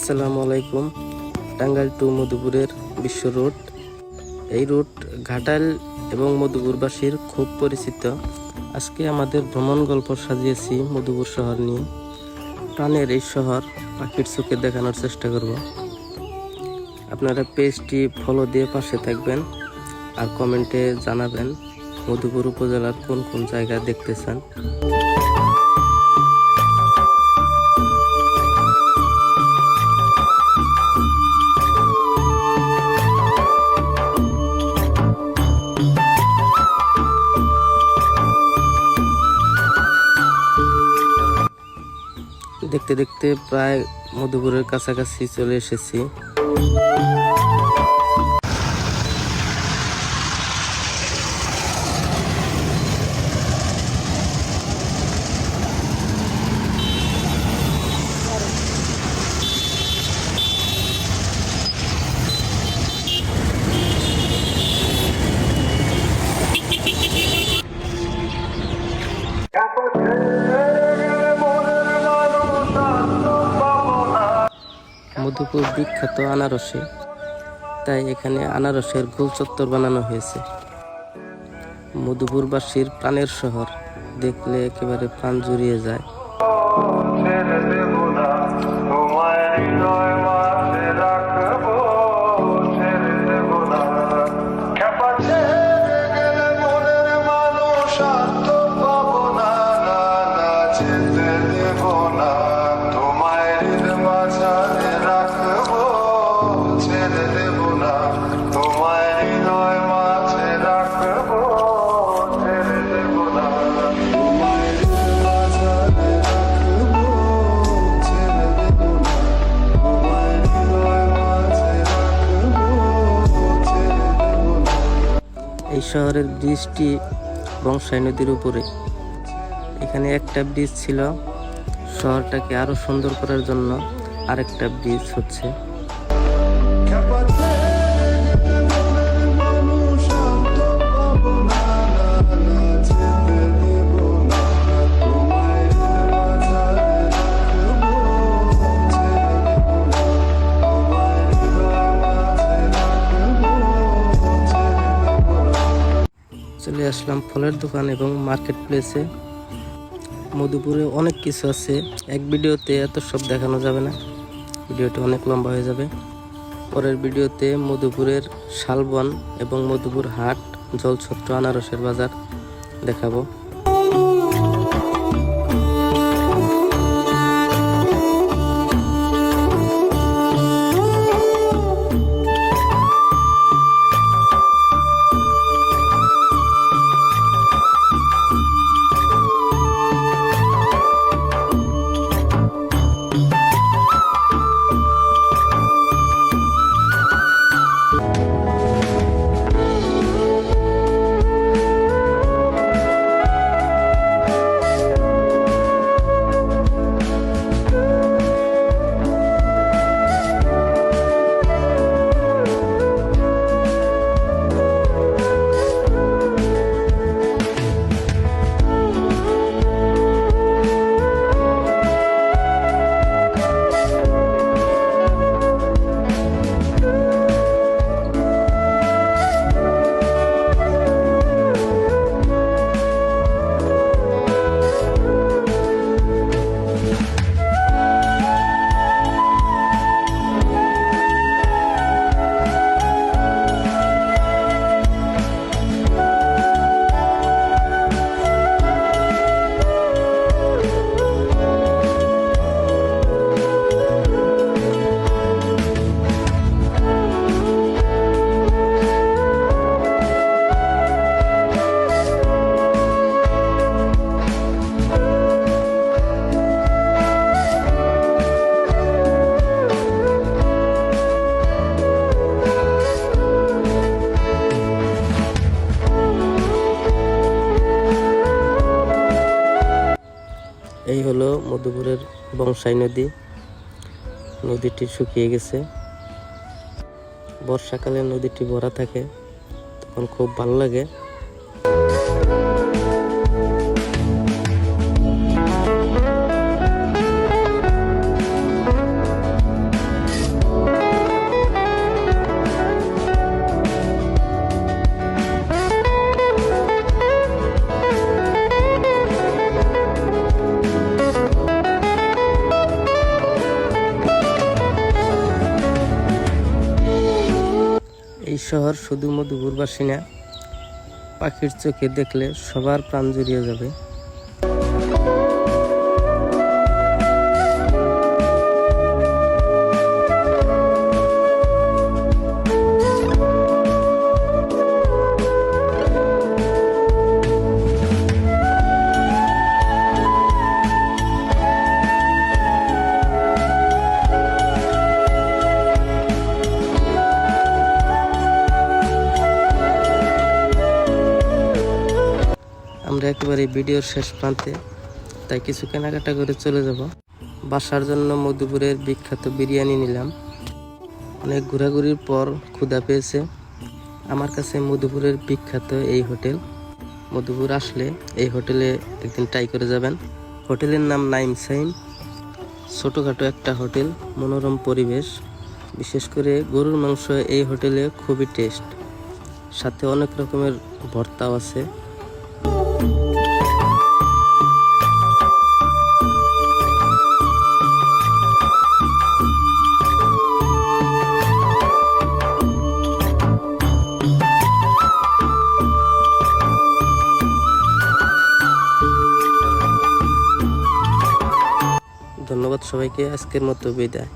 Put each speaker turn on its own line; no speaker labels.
আসসালামু আলাইকুম। টাঙ্গাইল টু মধুপুরের বিশ্ব রোড। এই রোড ঘাটাইল এবং মধুপুরবাসীর খুব পরিচিত। আজকে আমাদের ভ্রমণ গল্প সাজিয়েছি মধুপুর শহর নিয়ে। প্রাণের এই শহর পাখির চোখে দেখানোর চেষ্টা করব। আপনারা পেজটি ফলো দিয়ে পাশে থাকবেন আর কমেন্টে জানাবেন মধুপুর উপজেলার কোন কোন জায়গা দেখতে চান। দেখতে দেখতে প্রায় মধুপুরের কাছাকাছি চলে এসেছি। মধুপুর বিখ্যাত আনারসে, তাই এখানে আনারসের গোল চত্বর বানানো হয়েছে। মধুপুরবাসীর প্রাণের শহর, দেখলে একেবারে প্রাণ জুড়িয়ে যায়। এই শহরের ব্রিজটি বংশাই নদীর উপরে। এখানে একটা ব্রিজ ছিল, শহরটাকে আরো সুন্দর করার জন্য আরেকটা ব্রিজ হচ্ছে। চলে আসলাম ফলের দোকান এবং মার্কেট প্লেসে। মধুপুরে অনেক কিছু আছে, এক ভিডিওতে এত সব দেখানো যাবে না, ভিডিওটা অনেক লম্বা হয়ে যাবে। পরের ভিডিওতে মধুপুরের শালবন এবং মধুপুর হাট, জলছত্র, আনারসের বাজার দেখাবো। এই হলো মধুপুরের বংশাই নদী। নদীটি শুকিয়ে গেছে, বর্ষাকালে নদীটি ভরা থাকে, তখন খুব ভালো লাগে। শহর শুধু মধুপুরবাসী না, পাখির চোখে দেখলে সবার প্রাণ জুড়িয়ে যাবে। আমরা একেবারে ভিডিওর শেষ প্রান্তে, তাই কিছু কেনাকাটা করে চলে যাব। বাসার জন্য মধুপুরের বিখ্যাত বিরিয়ানি নিলাম। অনেক ঘোরাঘুরির পর ক্ষুধা পেয়েছে। আমার কাছে মধুপুরের বিখ্যাত এই হোটেল, মধুপুর আসলে এই হোটেলে একদিন ট্রাই করে যাবেন। হোটেলের নাম নাইম সাইম। ছোটোখাটো একটা হোটেল, মনোরম পরিবেশ। বিশেষ করে গরুর মাংস এই হোটেলে খুবই টেস্ট, সাথে অনেক রকমের ভর্তাও আছে। ধন্যবাদ সবাইকে, আজকের মতো বিদায়।